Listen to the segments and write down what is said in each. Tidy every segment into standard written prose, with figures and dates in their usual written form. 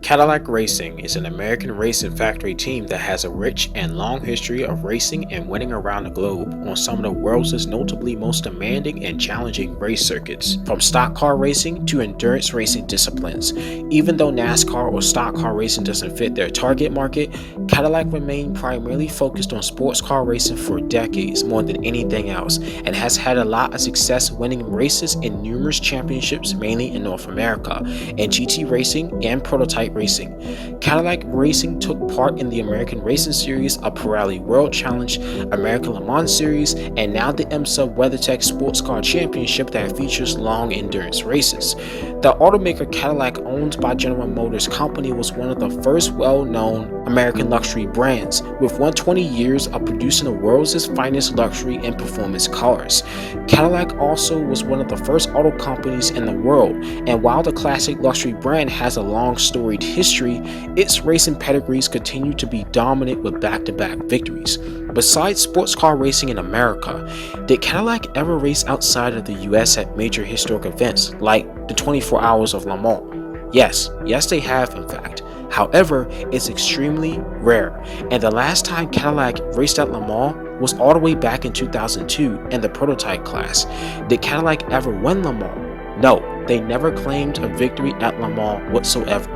Cadillac Racing is an American racing factory team that has a rich and long history of racing and winning around the globe on some of the world's notably most demanding and challenging race circuits, from stock car racing to endurance racing disciplines. Even though NASCAR or stock car racing doesn't fit their target market, Cadillac remained primarily focused on sports car racing for decades more than anything else, and has had a lot of success winning races in numerous championships, mainly in North America, and GT racing and prototype racing. Cadillac Racing took part in the American Racing Series, a Pirelli World Challenge, American Le Mans Series, and now the IMSA WeatherTech Sports Car Championship that features long endurance races. The automaker Cadillac, owned by General Motors Company, was one of the first well-known American luxury brands, with 120 years of producing the world's finest luxury and performance cars. Cadillac also was one of the first auto companies in the world, and while the classic luxury brand has a long storied history, its racing pedigrees continue to be dominant with back-to-back victories. Besides sports car racing in America, did Cadillac ever race outside of the US at major historic events like the 24 Hours of Le Mans? Yes they have in fact. However, it's extremely rare, and the last time Cadillac raced at Le Mans was all the way back in 2002 in the prototype class. Did Cadillac ever win Le Mans? No, they never claimed a victory at Le Mans whatsoever,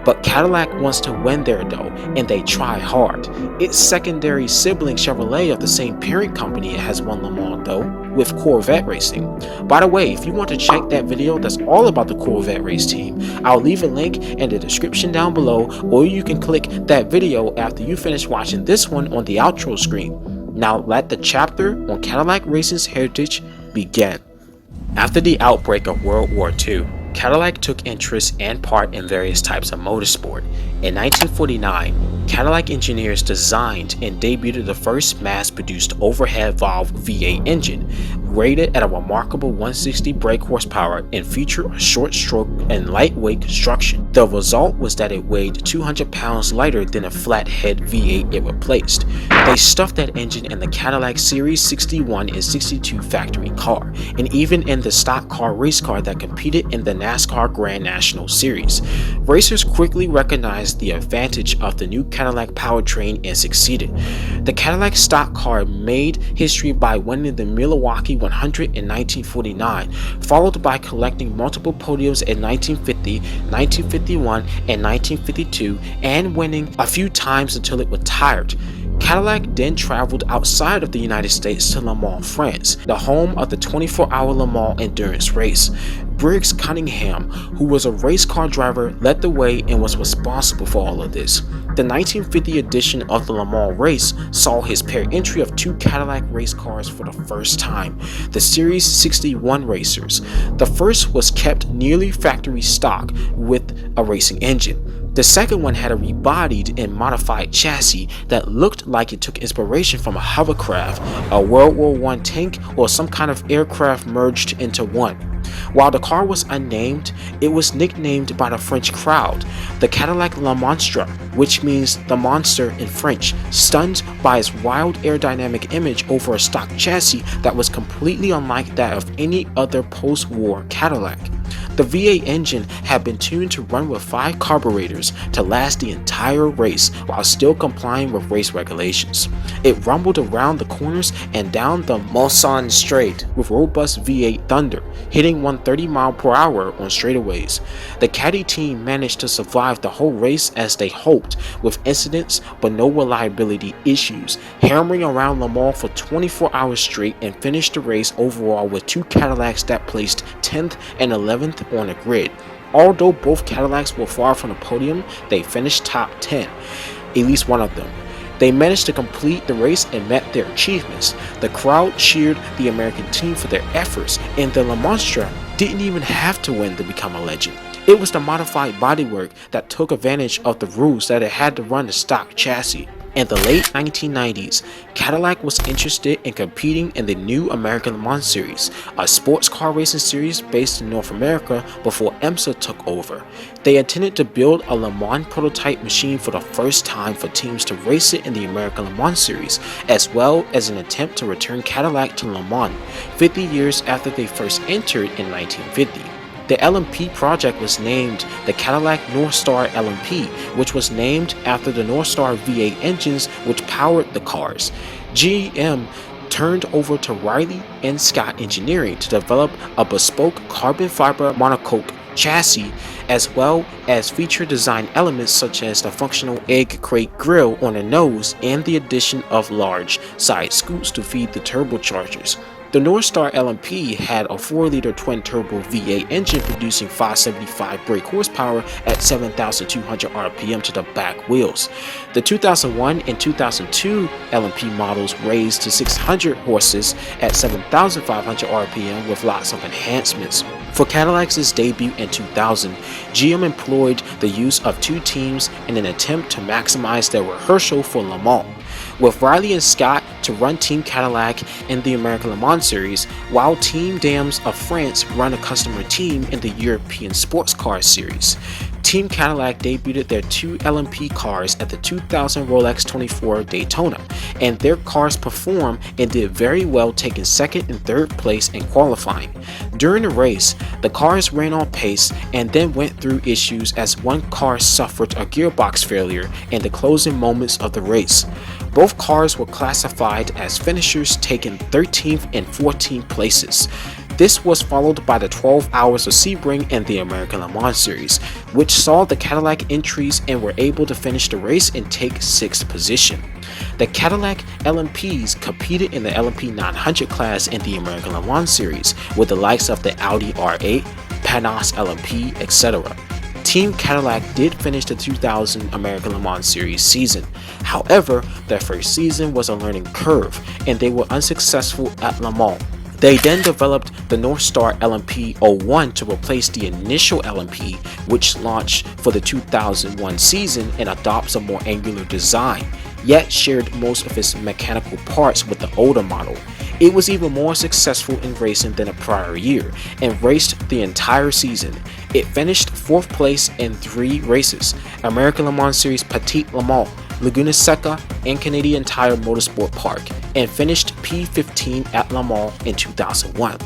but Cadillac wants to win there though, and they try hard. Its secondary sibling Chevrolet of the same parent company has won Le Mans though, with Corvette Racing. By the way, if you want to check that video that's all about the Corvette race team, I'll leave a link in the description down below, or you can click that video after you finish watching this one on the outro screen. Now let the chapter on Cadillac Racing's heritage begin. After the outbreak of World War II, Cadillac took interest and part in various types of motorsport. In 1949, Cadillac engineers designed and debuted the first mass-produced overhead valve V8 engine, rated at a remarkable 160 brake horsepower and featured a short stroke and lightweight construction. The result was that it weighed 200 pounds lighter than a flathead V8 it replaced. They stuffed that engine in the Cadillac Series 61 and 62 factory car, and even in the stock car race car that competed in the NASCAR Grand National Series. Racers quickly recognized the advantage of the new Cadillac powertrain and succeeded. The Cadillac stock car made history by winning the Milwaukee 100 in 1949, followed by collecting multiple podiums in 1950, 1951, and 1952, and winning a few times until it retired. Cadillac then traveled outside of the United States to Le Mans, France, the home of the 24-hour Le Mans endurance race. Briggs Cunningham, who was a race car driver, led the way and was responsible for all of this. The 1950 edition of the Le Mans race saw his pair entry of two Cadillac race cars for the first time, the Series 61 racers. The first was kept nearly factory stock with a racing engine. The second one had a rebodied and modified chassis that looked like it took inspiration from a hovercraft, a World War I tank, or some kind of aircraft merged into one. While the car was unnamed, it was nicknamed by the French crowd the Cadillac Le Monstre, which means the monster in French, stunned by its wild aerodynamic image over a stock chassis that was completely unlike that of any other post-war Cadillac. The V8 engine had been tuned to run with 5 carburetors to last the entire race while still complying with race regulations. It rumbled around the corners and down the Mulsanne Straight with robust V8 thunder, hitting 130 mph on straightaways. The Caddy team managed to survive the whole race as they hoped, with incidents but no reliability issues, hammering around Le Mans for 24 hours straight, and finished the race overall with 2 Cadillacs that placed 10th and 11th on the grid. Although both Cadillacs were far from the podium, they finished top 10, at least one of them. They managed to complete the race and met their achievements. The crowd cheered the American team for their efforts, and the Le Monstre didn't even have to win to become a legend. It was the modified bodywork that took advantage of the rules that it had to run the stock chassis. In the late 1990s, Cadillac was interested in competing in the new American Le Mans Series, a sports car racing series based in North America before IMSA took over. They intended to build a Le Mans prototype machine for the first time for teams to race it in the American Le Mans Series, as well as an attempt to return Cadillac to Le Mans 50 years after they first entered in 1950. The LMP project was named the Cadillac Northstar Lmp, which was named after the Northstar V8 engines which powered the cars. GM turned over to Riley and Scott Engineering to develop a bespoke carbon fiber monocoque chassis, as well as feature design elements such as the functional egg crate grille on the nose and the addition of large side scoops to feed the turbochargers. The Northstar LMP had a 4-liter twin-turbo V8 engine producing 575 brake horsepower at 7,200 RPM to the back wheels. The 2001 and 2002 LMP models raised to 600 horses at 7,500 RPM with lots of enhancements. For Cadillac's debut in 2000, GM employed the use of two teams in an attempt to maximize their rehearsal for Le Mans, with Riley and Scott to run Team Cadillac in the American Le Mans Series, while Team Dams of France run a customer team in the European Sports Car Series. Team Cadillac debuted their two LMP cars at the 2000 Rolex 24 Daytona, and their cars performed and did very well, taking second and third place in qualifying. During the race, the cars ran on pace and then went through issues as one car suffered a gearbox failure in the closing moments of the race. Both cars were classified as finishers, taking 13th and 14th places. This was followed by the 12 Hours of Sebring in the American Le Mans Series, which saw the Cadillac entries and were able to finish the race and take 6th position. The Cadillac LMPs competed in the LMP 900 class in the American Le Mans Series with the likes of the Audi R8, Panos LMP, etc. Team Cadillac did finish the 2000 American Le Mans Series season. However, their first season was a learning curve and they were unsuccessful at Le Mans. They then developed the Northstar LMP-01 to replace the initial LMP, which launched for the 2001 season and adopts a more angular design, yet shared most of its mechanical parts with the older model. It was even more successful in racing than the prior year and raced the entire season. It finished 4th place in 3 races: American Le Mans Series Petite Le Mans, Laguna Seca, and Canadian Tire Motorsport Park, and finished P15 at Le Mans in 2001.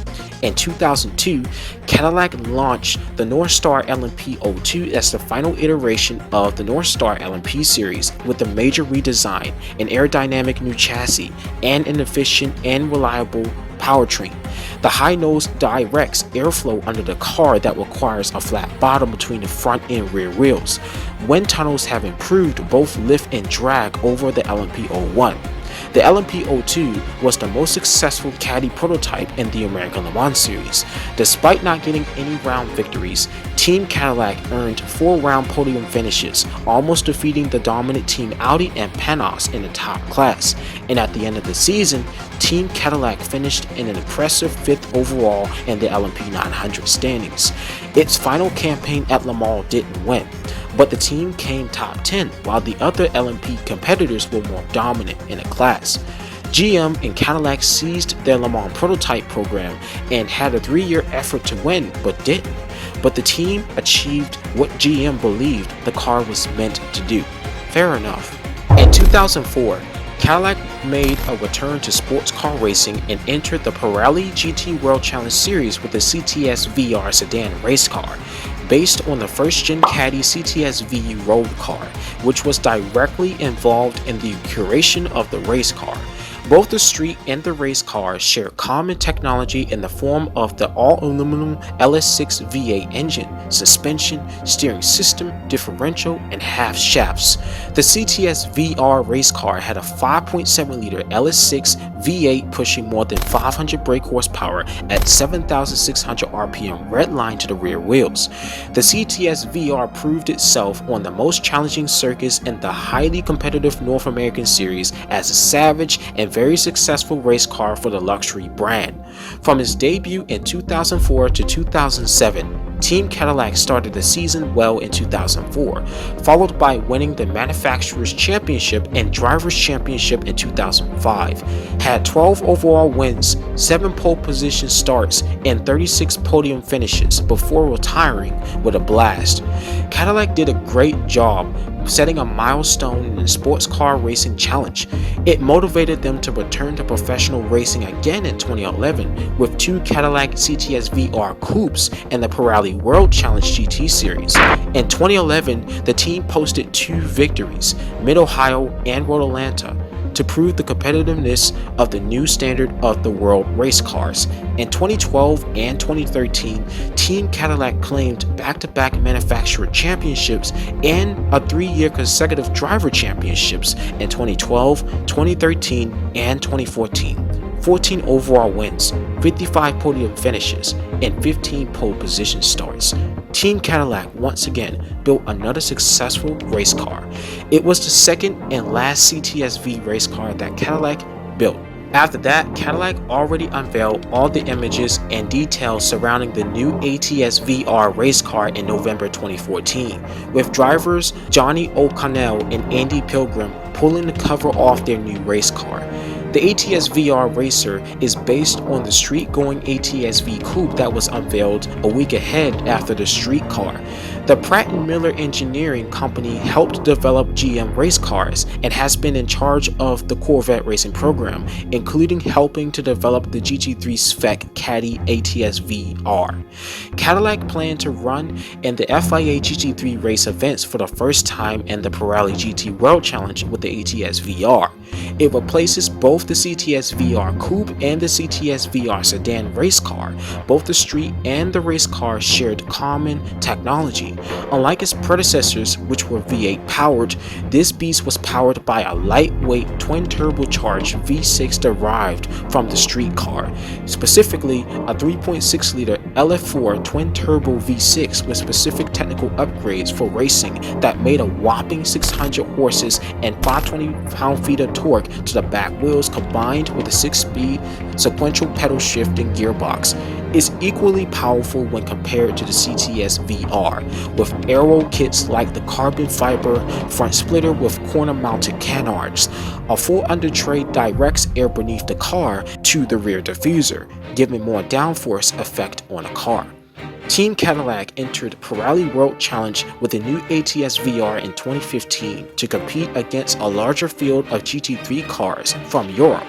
In 2002, Cadillac launched the Northstar LMP-02 as the final iteration of the Northstar LMP series with a major redesign, an aerodynamic new chassis, and an efficient and reliable powertrain. The high nose directs airflow under the car that requires a flat bottom between the front and rear wheels. Wind tunnels have improved both lift and drag over the LMP-01. The LMP-02 was the most successful Caddy prototype in the American Le Mans Series. Despite not getting any round victories, Team Cadillac earned 4 round podium finishes, almost defeating the dominant Team Audi and Panos in the top class. And at the end of the season, Team Cadillac finished in an impressive 5th overall in the LMP 900 standings. Its final campaign at Le Mans didn't win, but the team came top 10, while the other LMP competitors were more dominant in the class. GM and Cadillac seized their Le Mans prototype program and had a 3-year effort to win, but didn't. But the team achieved what GM believed the car was meant to do. Fair enough. In 2004, Cadillac made a return to sports car racing and entered the Pirelli GT World Challenge Series with the CTS V.R sedan race car, based on the first-gen Caddy CTS V road car, which was directly involved in the curation of the race car. Both the street and the race cars share common technology in the form of the all-aluminum LS6 V8 engine, suspension, steering system, differential, and half shafts. The CTS V.R race car had a 5.7-liter LS6 V8 pushing more than 500 brake horsepower at 7,600 RPM redlined to the rear wheels. The CTS V.R proved itself on the most challenging circuits in the highly competitive North American series as a savage and very successful race car for the luxury brand. From its debut in 2004 to 2007, Team Cadillac started the season well in 2004, followed by winning the Manufacturers' Championship and Drivers' Championship in 2005, had 12 overall wins, 7 pole position starts, and 36 podium finishes before retiring with a blast. Cadillac did a great job setting a milestone in the sports car racing challenge. It motivated them to return to professional racing again in 2011 with 2 Cadillac CTS V.R coupes and the Pirelli World Challenge GT Series. In 2011, the team posted 2 victories, Mid-Ohio and Road Atlanta, to prove the competitiveness of the new standard of the world race cars. In 2012 and 2013, Team Cadillac claimed back-to-back manufacturer championships and a 3-year consecutive driver championships in 2012, 2013, and 2014. 14 overall wins, 55 podium finishes, and 15 pole position starts. Team Cadillac once again built another successful race car. It was the second and last CTS V race car that Cadillac built. After that, Cadillac already unveiled all the images and details surrounding the new ATS V.R race car in November 2014, with drivers Johnny O'Connell and Andy Pilgrim pulling the cover off their new race car. The ATS V.R Racer is based on the street-going ATS V Coupe that was unveiled a week ahead after the street car. The Pratt & Miller engineering company helped develop GM race cars and has been in charge of the Corvette racing program, including helping to develop the GT3 spec Caddy ATS V.R. Cadillac planned to run in the FIA GT3 race events for the first time in the Pirelli GT World Challenge with the ATS V.R. It replaces both the CTS V.R Coupe and the CTS V.R sedan race car. Both the street and the race car shared common technology. Unlike its predecessors, which were V8 powered, this beast was powered by a lightweight twin-turbocharged V6 derived from the street car, specifically a 3.6-liter LF4 twin-turbo V6 with specific technical upgrades for racing that made a whopping 600 horses and 520 pound-feet of torque to the back wheels, combined with a 6-speed sequential pedal shifting gearbox. Is equally powerful when compared to the CTS V.R, with aero kits like the carbon fiber front splitter with corner mounted canards. A full under tray directs air beneath the car to the rear diffuser, giving more downforce effect on a car. Team Cadillac entered Pirelli World Challenge with the new ATS V.R in 2015 to compete against a larger field of GT3 cars from Europe,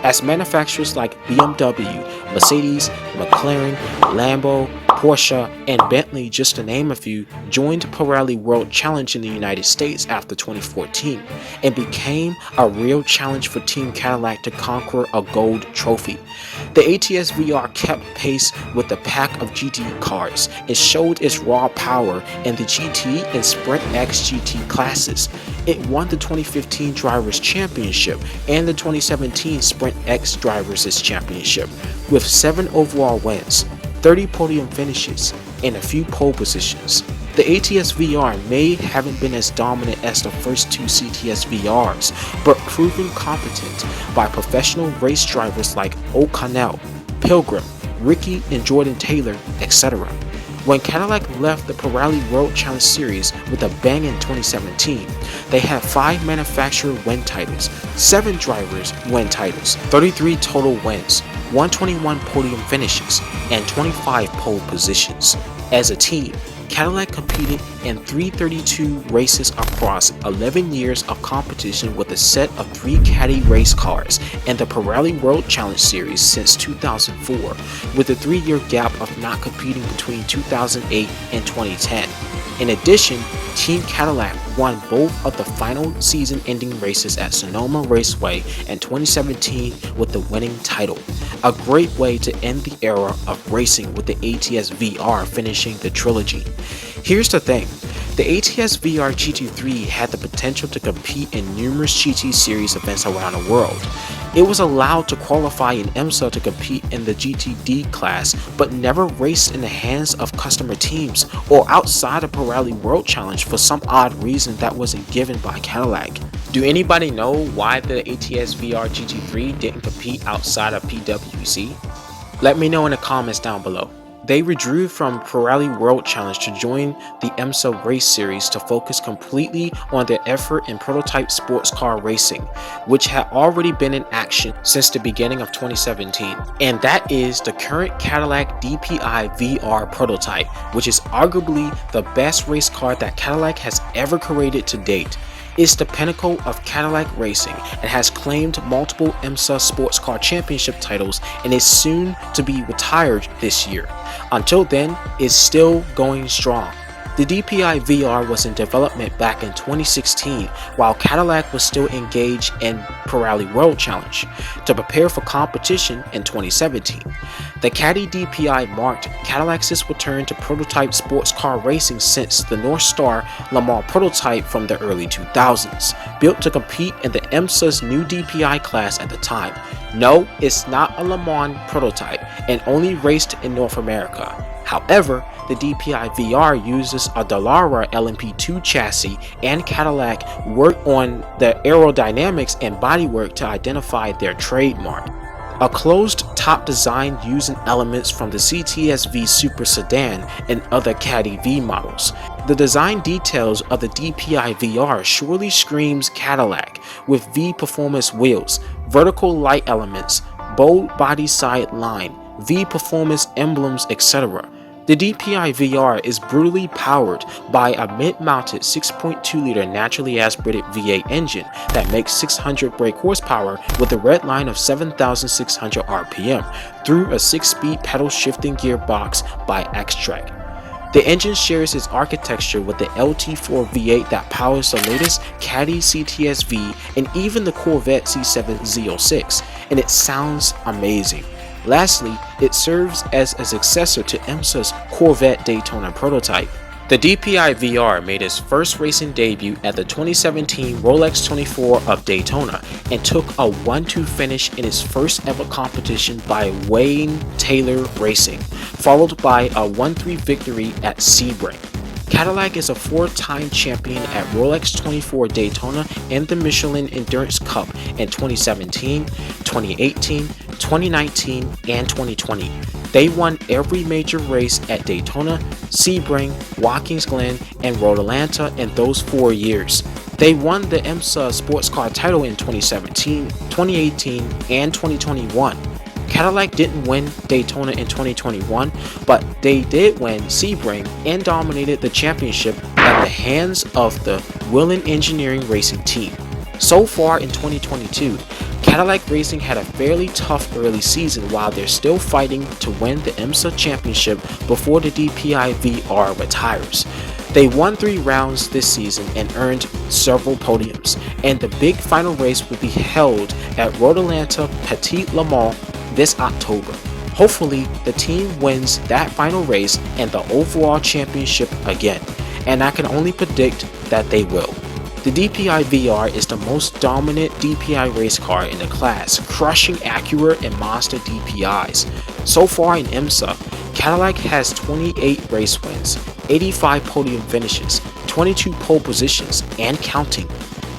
as manufacturers like BMW, Mercedes, McLaren, Lambo, Porsche, and Bentley, just to name a few, joined Pirelli World Challenge in the United States after 2014 and became a real challenge for Team Cadillac to conquer a gold trophy. The ATS V.R kept pace with the pack of GT cars and showed its raw power in the GT and Sprint X GT classes. It won the 2015 Drivers' Championship and the 2017 Sprint X Drivers' Championship, with 7 overall wins, 30 podium finishes, and a few pole positions. The ATS V.R may haven't been as dominant as the first 2 CTS V.Rs, but proven competent by professional race drivers like O'Connell, Pilgrim, Ricky and Jordan Taylor, etc. When Cadillac left the Pirelli World Challenge Series with a bang in 2017, they had 5 manufacturer win titles, 7 drivers win titles, 33 total wins, 121 podium finishes, and 25 pole positions. As a team, Cadillac competed in 332 races across 11 years of competition with a set of 3 Caddy race cars and the Pirelli World Challenge Series since 2004, with a 3-year gap of not competing between 2008 and 2010. In addition, Team Cadillac won both of the final season-ending races at Sonoma Raceway in 2017 with the winning title. A great way to end the era of racing with the ATS V.R finishing the trilogy. Here's the thing, the ATS V.R GT3 had the potential to compete in numerous GT series events around the world. It was allowed to qualify in IMSA to compete in the GTD class, but never raced in the hands of customer teams or outside of Pirelli World Challenge for some odd reason that wasn't given by Cadillac. Do anybody know why the ATS V.R GT3 didn't compete outside of PWC? Let me know in the comments down below. They withdrew from Pirelli World Challenge to join the IMSA race series to focus completely on their effort in prototype sports car racing, which had already been in action since the beginning of 2017. And that is the current Cadillac DPi V.R Prototype, which is arguably the best race car that Cadillac has ever created to date. It's the pinnacle of Cadillac Racing and has claimed multiple IMSA sports car championship titles and is soon to be retired this year. Until then, it's still going strong. The DPi V.R was in development back in 2016 while Cadillac was still engaged in Pirelli World Challenge to prepare for competition in 2017. The Caddy DPi marked Cadillac's return to prototype sports car racing since the Northstar Lmp prototype from the early 2000s, built to compete in the IMSA's new DPi class at the time. No, it's not a Le Mans prototype and only raced in North America. However, the DPi V.R uses a Cadillac LMP2 chassis, and Cadillac worked on the aerodynamics and bodywork to identify their trademark. A closed-top design using elements from the CTS V Super Sedan and other Caddy V models. The design details of the DPi V.R surely screams Cadillac, with V Performance wheels, vertical light elements, bold body side line, V Performance emblems, etc. The DPi V.R is brutally powered by a mid-mounted 6.2-liter naturally aspirated V8 engine that makes 600 brake horsepower with a red line of 7,600 RPM through a 6-speed pedal shifting gearbox by X-Track. The engine shares its architecture with the LT4 V8 that powers the latest Caddy CTS V and even the Corvette C7 Z06, and it sounds amazing. Lastly, it serves as a successor to IMSA's Corvette Daytona prototype. The DPi V.R made its first racing debut at the 2017 Rolex 24 of Daytona and took a 1-2 finish in its first ever competition by Wayne Taylor Racing, followed by a 1-3 victory at Sebring. Cadillac is a 4-time champion at Rolex 24 Daytona and the Michelin Endurance Cup in 2017, 2018, 2019, and 2020. They won every major race at Daytona, Sebring, Watkins Glen, and Road Atlanta in those 4 years. They won the IMSA sports car title in 2017, 2018, and 2021. Cadillac didn't win Daytona in 2021, but they did win Sebring and dominated the championship at the hands of the Willen Engineering Racing team. So far in 2022, Cadillac Racing had a fairly tough early season while they're still fighting to win the IMSA championship before the DPi V.R retires. They won 3 rounds this season and earned several podiums, and the big final race will be held at Road Atlanta Petit Le Mans this October. Hopefully, the team wins that final race and the overall championship again, and I can only predict that they will. The DPi V.R is the most dominant DPi race car in the class, crushing Acura and Mazda DPIs. So far in IMSA, Cadillac has 28 race wins, 85 podium finishes, 22 pole positions, and counting.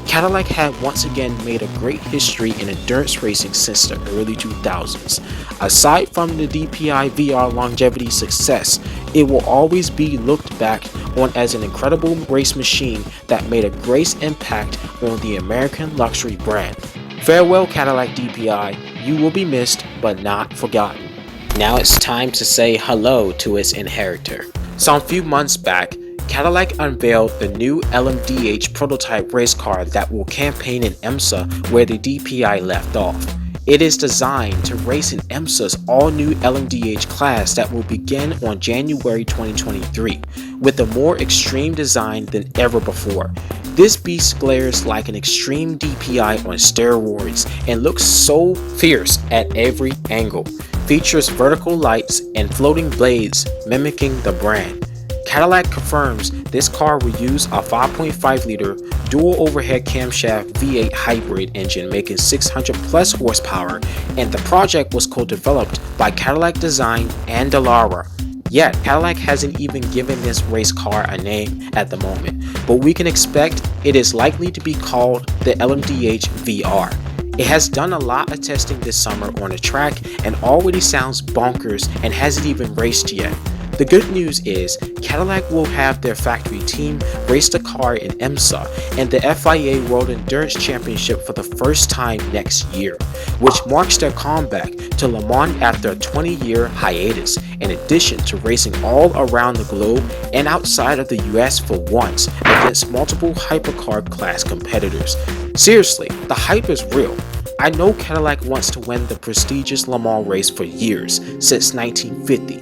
Cadillac had once again made a great history in endurance racing since the early 2000s. Aside from the DPi V.R longevity success, it will always be looked back on as an incredible race machine that made a great impact on the American luxury brand. Farewell Cadillac DPi, you will be missed but not forgotten. Now it's time to say hello to its inheritor. Some few months back, Cadillac unveiled the new LMDh prototype race car that will campaign in IMSA where the DPi left off. It is designed to race in IMSA's all-new LMDh class that will begin on January 2023, with a more extreme design than ever before. This beast glares like an extreme DPi on steroids and looks so fierce at every angle. Features vertical lights and floating blades mimicking the brand. Cadillac confirms this car will use a 5.5-liter dual overhead camshaft V8 hybrid engine making 600 plus horsepower, and the project was co-developed by Cadillac Design and Dallara. Yet Cadillac hasn't even given this race car a name at the moment, but we can expect it is likely to be called the LMDh VR. It has done a lot of testing this summer on the track and already sounds bonkers and hasn't even raced yet. The good news is Cadillac will have their factory team race the car in IMSA and the FIA World Endurance Championship for the first time next year, which marks their comeback to Le Mans after a 20-year hiatus, in addition to racing all around the globe and outside of the US for once against multiple hypercar class competitors. Seriously, the hype is real. I know Cadillac wants to win the prestigious Le Mans race for years, since 1950.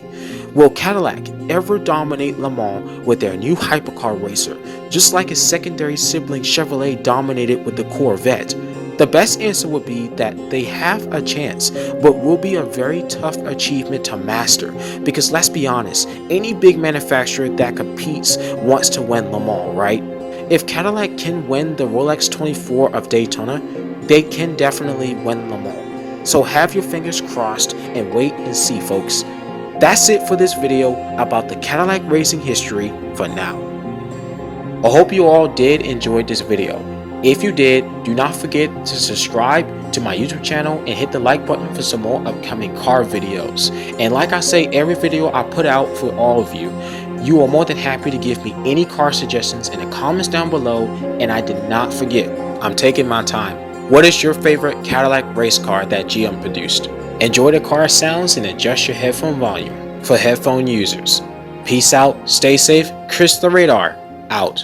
Will Cadillac ever dominate Le Mans with their new hypercar racer, just like its secondary sibling Chevrolet dominated with the Corvette? The best answer would be that they have a chance, but will be a very tough achievement to master, because let's be honest, any big manufacturer that competes wants to win Le Mans, right? If Cadillac can win the Rolex 24 of Daytona, they can definitely win Le Mans. So have your fingers crossed and wait and see, folks. That's it for this video about the Cadillac racing history for now. I hope you all did enjoy this video. If you did, do not forget to subscribe to my YouTube channel and hit the like button for some more upcoming car videos. And like I say, every video I put out for all of you, you are more than happy to give me any car suggestions in the comments down below, and I did not forget, I'm taking my time. What is your favorite Cadillac race car that GM produced? Enjoy the car sounds and adjust your headphone volume for headphone users. Peace out, stay safe, Chris the Radar, out.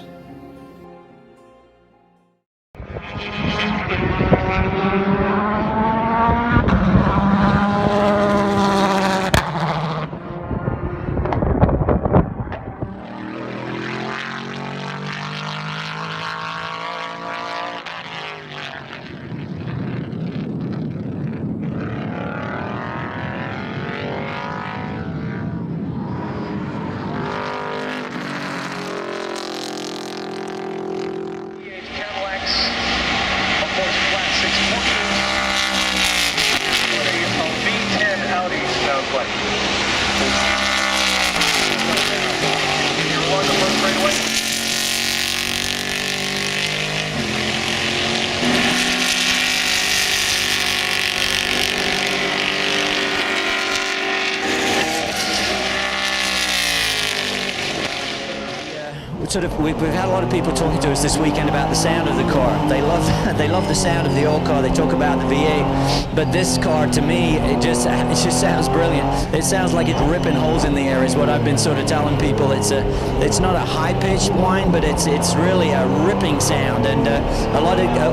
We've had a lot of people talking to us this weekend about the sound of the car. They love the sound of the old car. They talk about the V8, but this car, to me, it just sounds brilliant. It sounds like it's ripping holes in the air, is what I've been sort of telling people. It's not a high-pitched whine, but it's really a ripping sound. And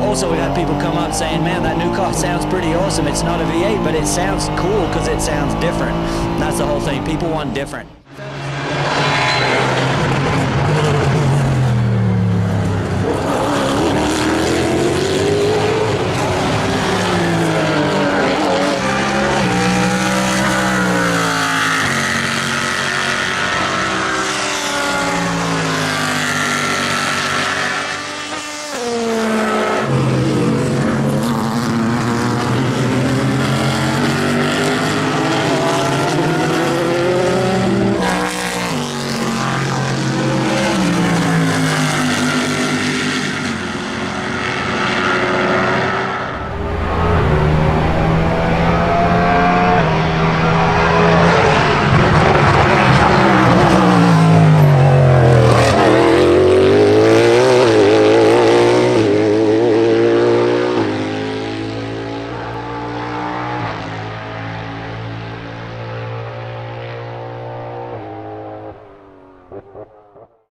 also we've had people come up saying, man, that new car sounds pretty awesome. It's not a V8, but it sounds cool because it sounds different. And that's the whole thing. People want different.